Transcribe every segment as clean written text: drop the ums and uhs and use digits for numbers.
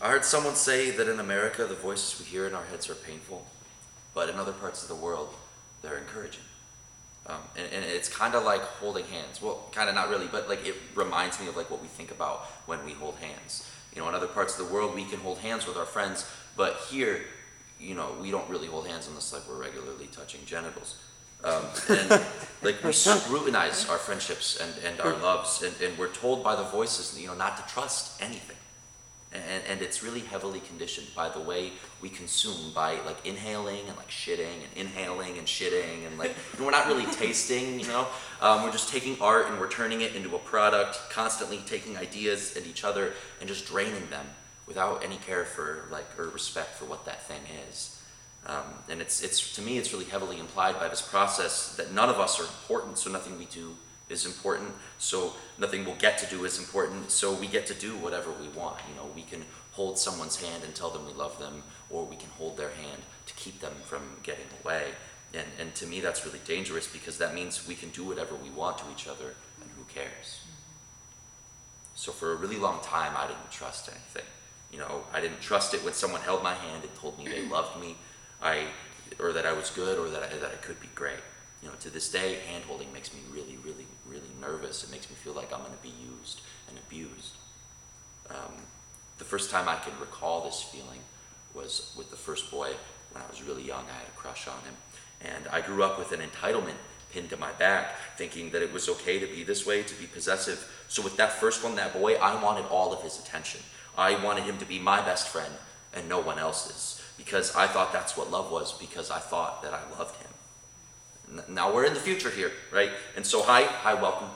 I heard someone say that in America, the voices we hear in our heads are painful, but in other parts of the world, they're encouraging. And it's kind of like holding hands. Well, kind of not really, but like it reminds me of like what we think about when we hold hands. You know, in other parts of the world, we can hold hands with our friends, but here, you know, we don't really hold hands unless like we're regularly touching genitals. And like we scrutinize our friendships and our loves, and we're told by the voices, you know, not to trust anything. And it's really heavily conditioned by the way we consume, by like inhaling and like shitting and inhaling and shitting, and like, and we're not really tasting, you know. We're just taking art and we're turning it into a product, constantly taking ideas and each other and just draining them without any care for like, or respect for what that thing is. And it's to me, it's really heavily implied by this process that none of us are important, so nothing we do is important, so nothing we'll get to do is important, so we get to do whatever we want. You know, we can hold someone's hand and tell them we love them, or we can hold their hand to keep them from getting away. And to me, that's really dangerous, because that means we can do whatever we want to each other, and who cares? So for a really long time, I didn't trust anything. You know, I didn't trust it when someone held my hand and told me they loved me, or that I was good, or that I could be great. You know, to this day, hand-holding makes me really, really, really nervous. It makes me feel like I'm going to be used and abused. The first time I can recall this feeling was with the first boy when I was really young. I had a crush on him. And I grew up with an entitlement pinned to my back, thinking that it was okay to be this way, to be possessive. So with that first one, that boy, I wanted all of his attention. I wanted him to be my best friend and no one else's, because I thought that's what love was, because I thought that I loved him. Now we're in the future here, right? And so hi, welcome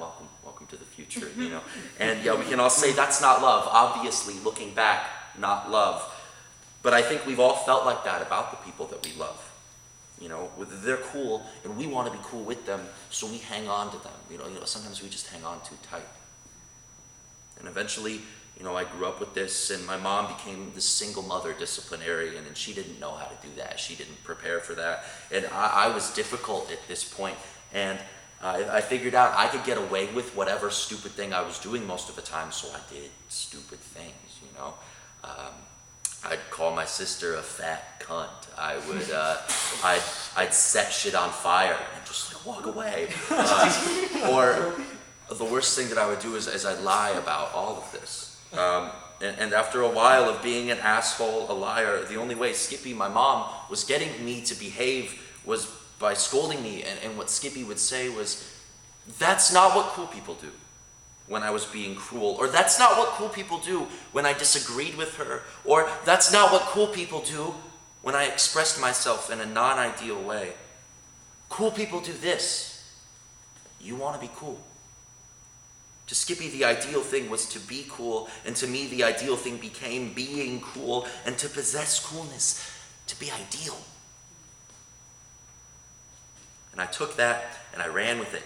to the future, you know. And yeah, we can all say that's not love. Obviously, looking back, not love. But I think we've all felt like that about the people that we love. You know, they're cool, and we want to be cool with them, so we hang on to them. You know, sometimes we just hang on too tight. And eventually, you know, I grew up with this, and my mom became the single mother disciplinarian, and she didn't know how to do that. She didn't prepare for that. And I was difficult at this point, and I figured out I could get away with whatever stupid thing I was doing most of the time, so I did stupid things, you know. I'd call my sister a fat cunt. I would, I'd set shit on fire and just like, walk away. Or the worst thing that I would do is I'd lie about all of this. And after a while of being an asshole, a liar, the only way Skippy, my mom, was getting me to behave was by scolding me. And what Skippy would say was, that's not what cool people do, when I was being cruel. Or that's not what cool people do when I disagreed with her. Or that's not what cool people do when I expressed myself in a non-ideal way. Cool people do this. You want to be cool. To Skippy, the ideal thing was to be cool, and to me, the ideal thing became being cool, and to possess coolness, to be ideal. And I took that, and I ran with it.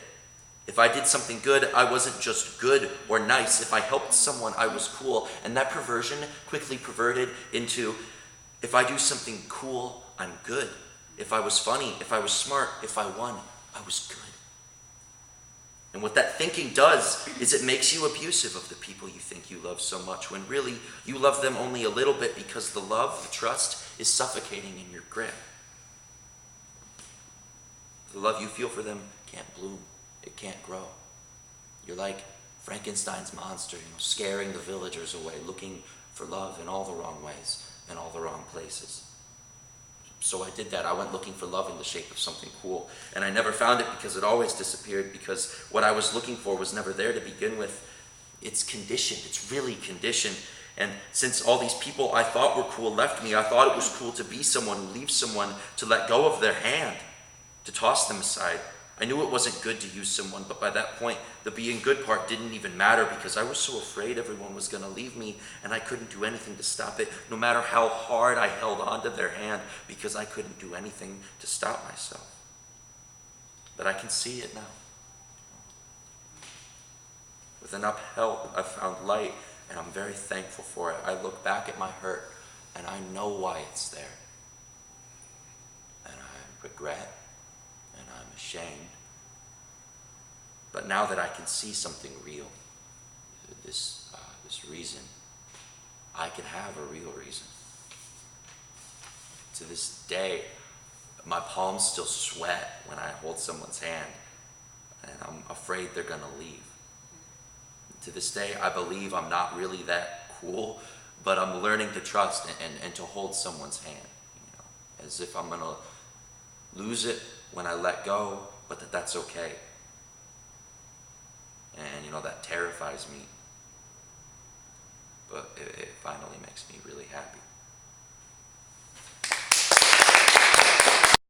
If I did something good, I wasn't just good or nice. If I helped someone, I was cool. And that perversion quickly perverted into, if I do something cool, I'm good. If I was funny, if I was smart, if I won, I was good. And what that thinking does is it makes you abusive of the people you think you love so much, when really you love them only a little bit, because the love, the trust, is suffocating in your grip. The love you feel for them can't bloom. It can't grow. You're like Frankenstein's monster, you know, scaring the villagers away, looking for love in all the wrong ways, in all the wrong places. So I did that. I went looking for love in the shape of something cool. And I never found it, because it always disappeared, because what I was looking for was never there to begin with. It's conditioned. It's really conditioned. And since all these people I thought were cool left me, I thought it was cool to be someone, leave someone, to let go of their hand, to toss them aside. I knew it wasn't good to use someone, but by that point, the being good part didn't even matter, because I was so afraid everyone was going to leave me, and I couldn't do anything to stop it, no matter how hard I held onto their hand, because I couldn't do anything to stop myself. But I can see it now. With enough help, I've found light, and I'm very thankful for it. I look back at my hurt, and I know why it's there. And I regret, and I'm ashamed. But now that I can see something real, this reason, I can have a real reason. To this day, my palms still sweat when I hold someone's hand, and I'm afraid they're gonna leave. To this day, I believe I'm not really that cool, but I'm learning to trust and to hold someone's hand, as if I'm gonna lose it when I let go, but that's okay. And that terrifies me, but it finally makes me really happy.